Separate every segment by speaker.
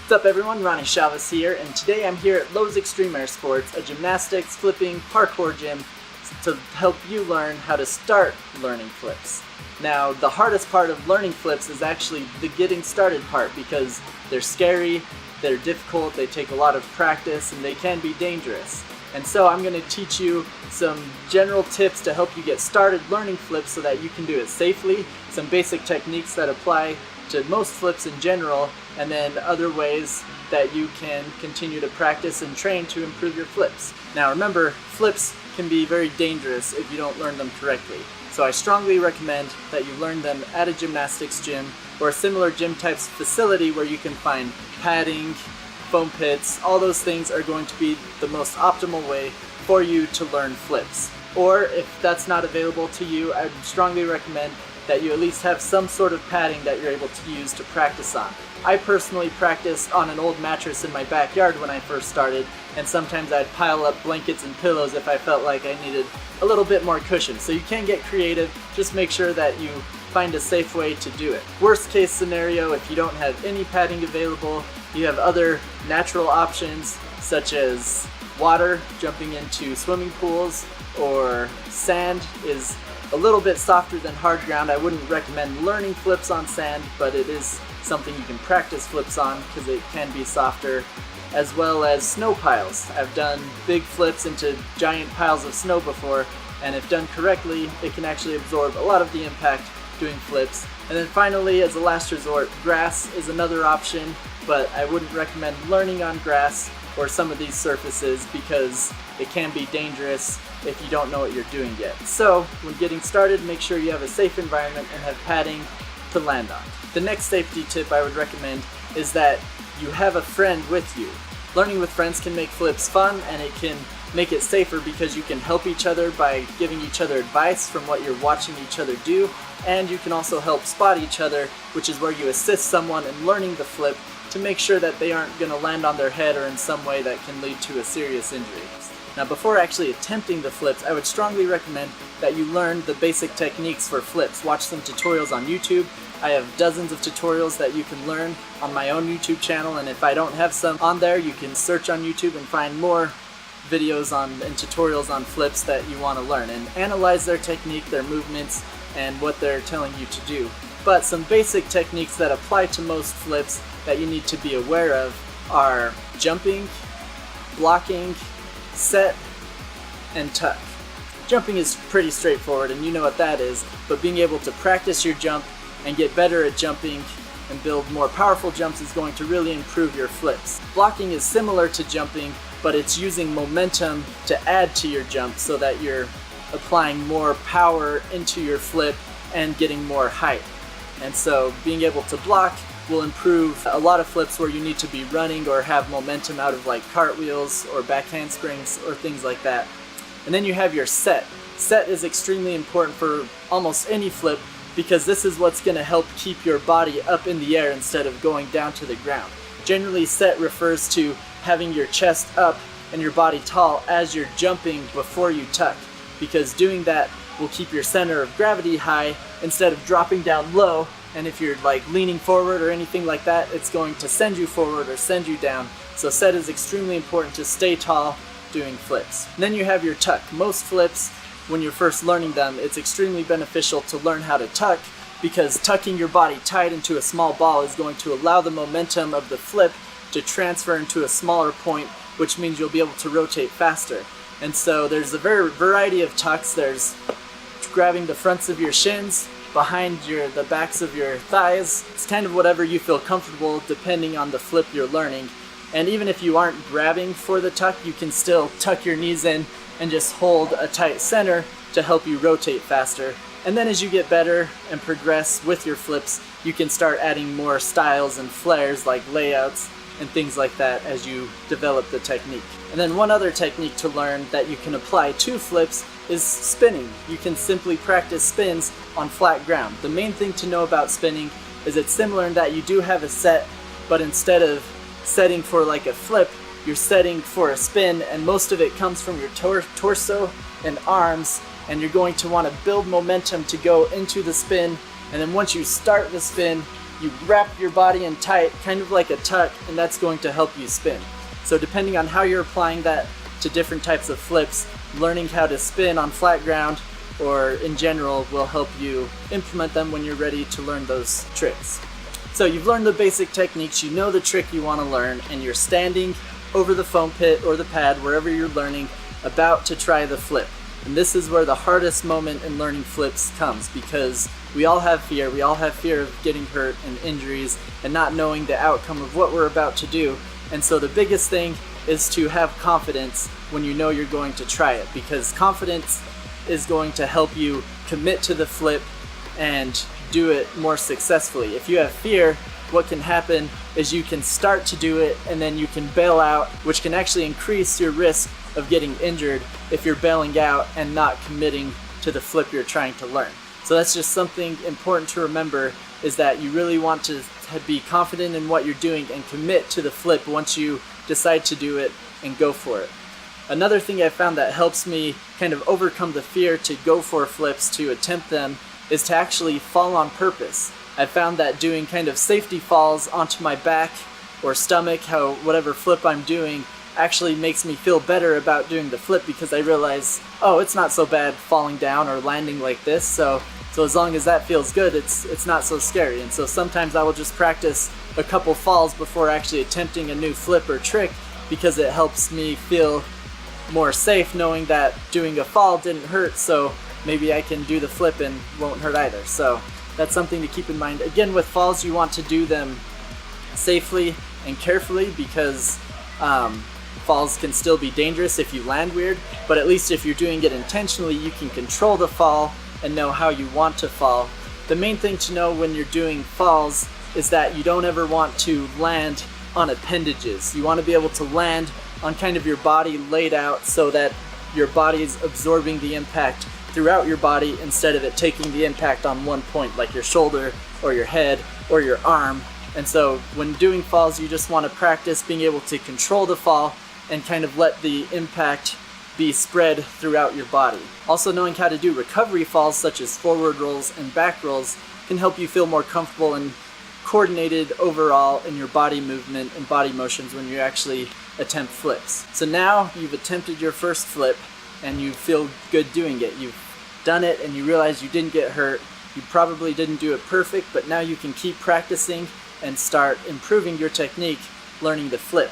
Speaker 1: What's up everyone, Ronnie Chavez here, and today I'm here at Lowe's Extreme Air Sports, a gymnastics, flipping, parkour gym to help you learn how to start learning flips. Now, the hardest part of learning flips is actually the getting started part because they're scary, they're difficult, they take a lot of practice, and they can be dangerous. And so I'm going to teach you some general tips to help you get started learning flips so that you can do it safely, some basic techniques that apply to most flips in general, and then other ways that you can continue to practice and train to improve your flips. Now remember, flips can be very dangerous if you don't learn them correctly. So I strongly recommend that you learn them at a gymnastics gym or a similar gym types facility where you can find padding, foam pits. All those things are going to be the most optimal way for you to learn flips. Or if that's not available to you, I would strongly recommend that you at least have some sort of padding that you're able to use to practice on. I personally practiced on an old mattress in my backyard when I first started, and sometimes I'd pile up blankets and pillows if I felt like I needed a little bit more cushion. So you can get creative, just make sure that you find a safe way to do it. Worst case scenario, if you don't have any padding available, you have other natural options such as water, jumping into swimming pools, or sand is a little bit softer than hard ground. I wouldn't recommend learning flips on sand, but it is something you can practice flips on because it can be softer, as well as snow piles. I've done big flips into giant piles of snow before, and if done correctly, it can actually absorb a lot of the impact doing flips. And then finally, as a last resort, grass is another option, but I wouldn't recommend learning on grass or some of these surfaces because it can be dangerous if you don't know what you're doing yet. So when getting started, make sure you have a safe environment and have padding to land on. The next safety tip I would recommend is that you have a friend with you. Learning with friends can make flips fun, and it can make it safer because you can help each other by giving each other advice from what you're watching each other do, and you can also help spot each other, which is where you assist someone in learning the flip to make sure that they aren't going to land on their head or in some way that can lead to a serious injury. Now, before actually attempting the flips, I would strongly recommend that you learn the basic techniques for flips. Watch some tutorials on YouTube. I have dozens of tutorials that you can learn on my own YouTube channel, and if I don't have some on there, you can search on YouTube and find more videos and tutorials on flips that you want to learn and analyze their technique, their movements, and what they're telling you to do. But some basic techniques that apply to most flips that you need to be aware of are jumping, blocking, set, and tuck. Jumping is pretty straightforward and you know what that is, but being able to practice your jump and get better at jumping and build more powerful jumps is going to really improve your flips. Blocking is similar to jumping, but it's using momentum to add to your jump so that you're applying more power into your flip and getting more height. And so being able to block will improve a lot of flips where you need to be running or have momentum out of like cartwheels or back handsprings or things like that. And then you have your set. Set is extremely important for almost any flip because this is what's going to help keep your body up in the air instead of going down to the ground. Generally, set refers to having your chest up and your body tall as you're jumping before you tuck, because doing that will keep your center of gravity high instead of dropping down low. And if you're like leaning forward or anything like that, it's going to send you forward or send you down. So set is extremely important to stay tall doing flips. And then you have your tuck. Most flips, when you're first learning them, it's extremely beneficial to learn how to tuck because tucking your body tight into a small ball is going to allow the momentum of the flip to transfer into a smaller point, which means you'll be able to rotate faster. And so there's a variety of tucks. There's grabbing the fronts of your shins, behind the backs of your thighs. It's kind of whatever you feel comfortable depending on the flip you're learning. And even if you aren't grabbing for the tuck, you can still tuck your knees in and just hold a tight center to help you rotate faster. And then as you get better and progress with your flips, you can start adding more styles and flares like layouts and things like that as you develop the technique. And then one other technique to learn that you can apply to flips is spinning. You can simply practice spins on flat ground. The main thing to know about spinning is it's similar in that you do have a set, but instead of setting for like a flip, you're setting for a spin, and most of it comes from your torso and arms, and you're going to want to build momentum to go into the spin, and then once you start the spin, you wrap your body in tight, kind of like a tuck, and that's going to help you spin. So depending on how you're applying that to different types of flips, learning how to spin on flat ground or in general will help you implement them when you're ready to learn those tricks. So you've learned the basic techniques, you know the trick you want to learn, and you're standing over the foam pit or the pad, wherever you're learning, about to try the flip. And this is where the hardest moment in learning flips comes, because we all have fear. We all have fear of getting hurt and injuries and not knowing the outcome of what we're about to do. And so the biggest thing is to have confidence when you know you're going to try it, because confidence is going to help you commit to the flip and do it more successfully. If you have fear, what can happen is you can start to do it and then you can bail out, which can actually increase your risk of getting injured if you're bailing out and not committing to the flip you're trying to learn. So that's just something important to remember, is that you really want to be confident in what you're doing and commit to the flip once you decide to do it and go for it. Another thing I found that helps me kind of overcome the fear to go for flips, to attempt them, is to actually fall on purpose. I found that doing kind of safety falls onto my back or stomach, whatever flip I'm doing, actually makes me feel better about doing the flip, because I realize, oh, it's not so bad falling down or landing like this, so as long as that feels good, it's not so scary. And so sometimes I will just practice a couple falls before actually attempting a new flip or trick, because it helps me feel more safe knowing that doing a fall didn't hurt, so maybe I can do the flip and won't hurt either. So that's something to keep in mind. Again, with falls, you want to do them safely and carefully, because falls can still be dangerous if you land weird, but at least if you're doing it intentionally, you can control the fall and know how you want to fall. The main thing to know when you're doing falls is that you don't ever want to land on appendages. You want to be able to land on kind of your body laid out so that your body is absorbing the impact throughout your body instead of it taking the impact on one point, like your shoulder or your head or your arm. And so when doing falls, you just want to practice being able to control the fall and kind of let the impact be spread throughout your body. Also, knowing how to do recovery falls such as forward rolls and back rolls can help you feel more comfortable and coordinated overall in your body movement and body motions when you actually attempt flips. So now you've attempted your first flip and you feel good doing it. You've done it and you realize you didn't get hurt. You probably didn't do it perfect, but now you can keep practicing and start improving your technique, learning the flip.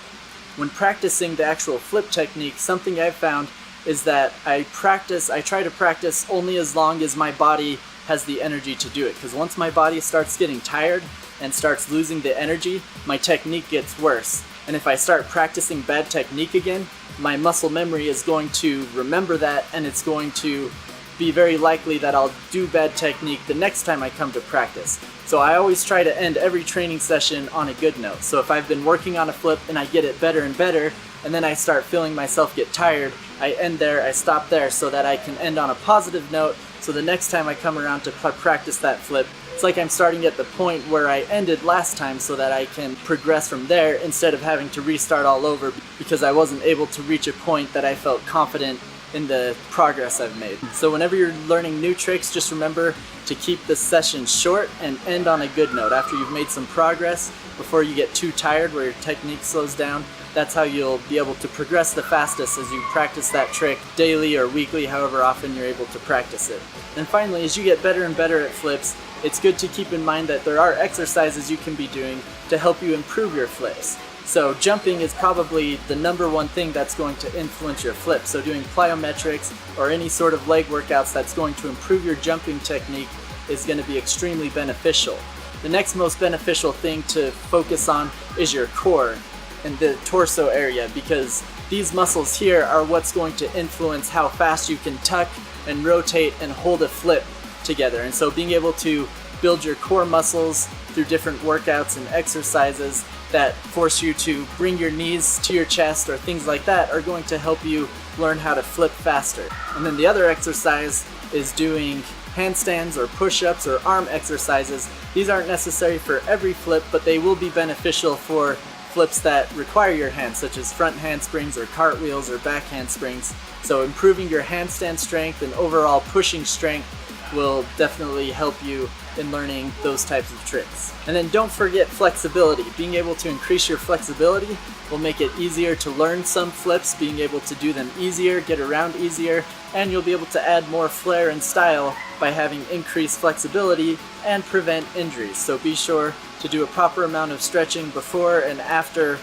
Speaker 1: When practicing the actual flip technique, something I've found is that I try to practice only as long as my body has the energy to do it, because once my body starts getting tired and starts losing the energy, my technique gets worse. And if I start practicing bad technique again, my muscle memory is going to remember that, and it's going to be very likely that I'll do bad technique the next time I come to practice. So I always try to end every training session on a good note. So if I've been working on a flip and I get it better and better, and then I start feeling myself get tired, I end there, I stop there, so that I can end on a positive note, so the next time I come around to practice that flip, it's like I'm starting at the point where I ended last time, so that I can progress from there instead of having to restart all over because I wasn't able to reach a point that I felt confident in the progress I've made. So whenever you're learning new tricks, just remember to keep the session short and end on a good note. After you've made some progress, before you get too tired where your technique slows down, that's how you'll be able to progress the fastest as you practice that trick daily or weekly, however often you're able to practice it. And finally, as you get better and better at flips, it's good to keep in mind that there are exercises you can be doing to help you improve your flips. So jumping is probably the number one thing that's going to influence your flip. So doing plyometrics or any sort of leg workouts that's going to improve your jumping technique is going to be extremely beneficial. The next most beneficial thing to focus on is your core and the torso area, because these muscles here are what's going to influence how fast you can tuck and rotate and hold a flip together. And so being able to build your core muscles through different workouts and exercises that force you to bring your knees to your chest or things like that are going to help you learn how to flip faster. And then the other exercise is doing handstands or push-ups or arm exercises. These aren't necessary for every flip, but they will be beneficial for flips that require your hands, such as front handsprings or cartwheels or back handsprings. So improving your handstand strength and overall pushing strength will definitely help you in learning those types of tricks. And then don't forget flexibility. Being able to increase your flexibility will make it easier to learn some flips, being able to do them easier, get around easier, and you'll be able to add more flair and style by having increased flexibility and prevent injuries. So be sure to do a proper amount of stretching before and after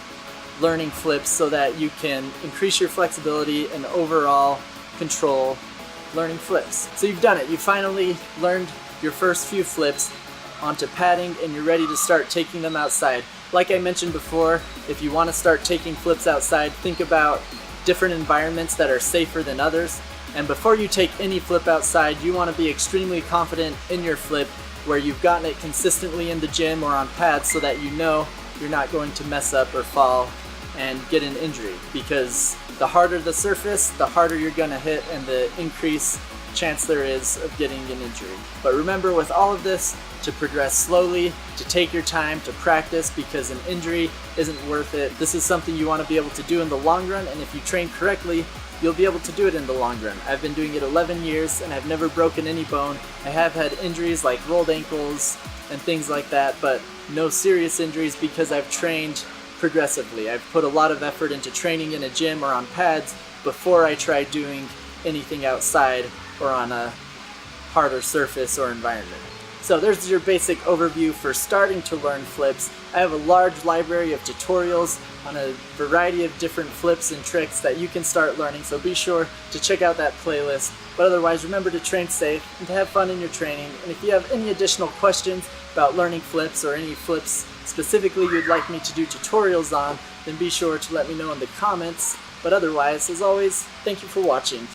Speaker 1: learning flips so that you can increase your flexibility and overall control learning flips. So you've done it. You finally learned your first few flips onto padding and you're ready to start taking them outside. Like I mentioned before, if you want to start taking flips outside, think about different environments that are safer than others. And before you take any flip outside, you want to be extremely confident in your flip where you've gotten it consistently in the gym or on pads so that you know you're not going to mess up or fall and get an injury, because the harder the surface, the harder you're going to hit and the increased chance there is of getting an injury. But remember, with all of this, to progress slowly, to take your time, to practice, because an injury isn't worth it. This is something you want to be able to do in the long run, and if you train correctly, you'll be able to do it in the long run. I've been doing it 11 years and I've never broken any bone. I have had injuries like rolled ankles and things like that, but no serious injuries because I've trained progressively. I've put a lot of effort into training in a gym or on pads before I try doing anything outside or on a harder surface or environment. So there's your basic overview for starting to learn flips. I have a large library of tutorials on a variety of different flips and tricks that you can start learning, so be sure to check out that playlist. But otherwise, remember to train safe and to have fun in your training. And if you have any additional questions about learning flips or any flips specifically you'd like me to do tutorials on, then be sure to let me know in the comments. But otherwise, as always, thank you for watching.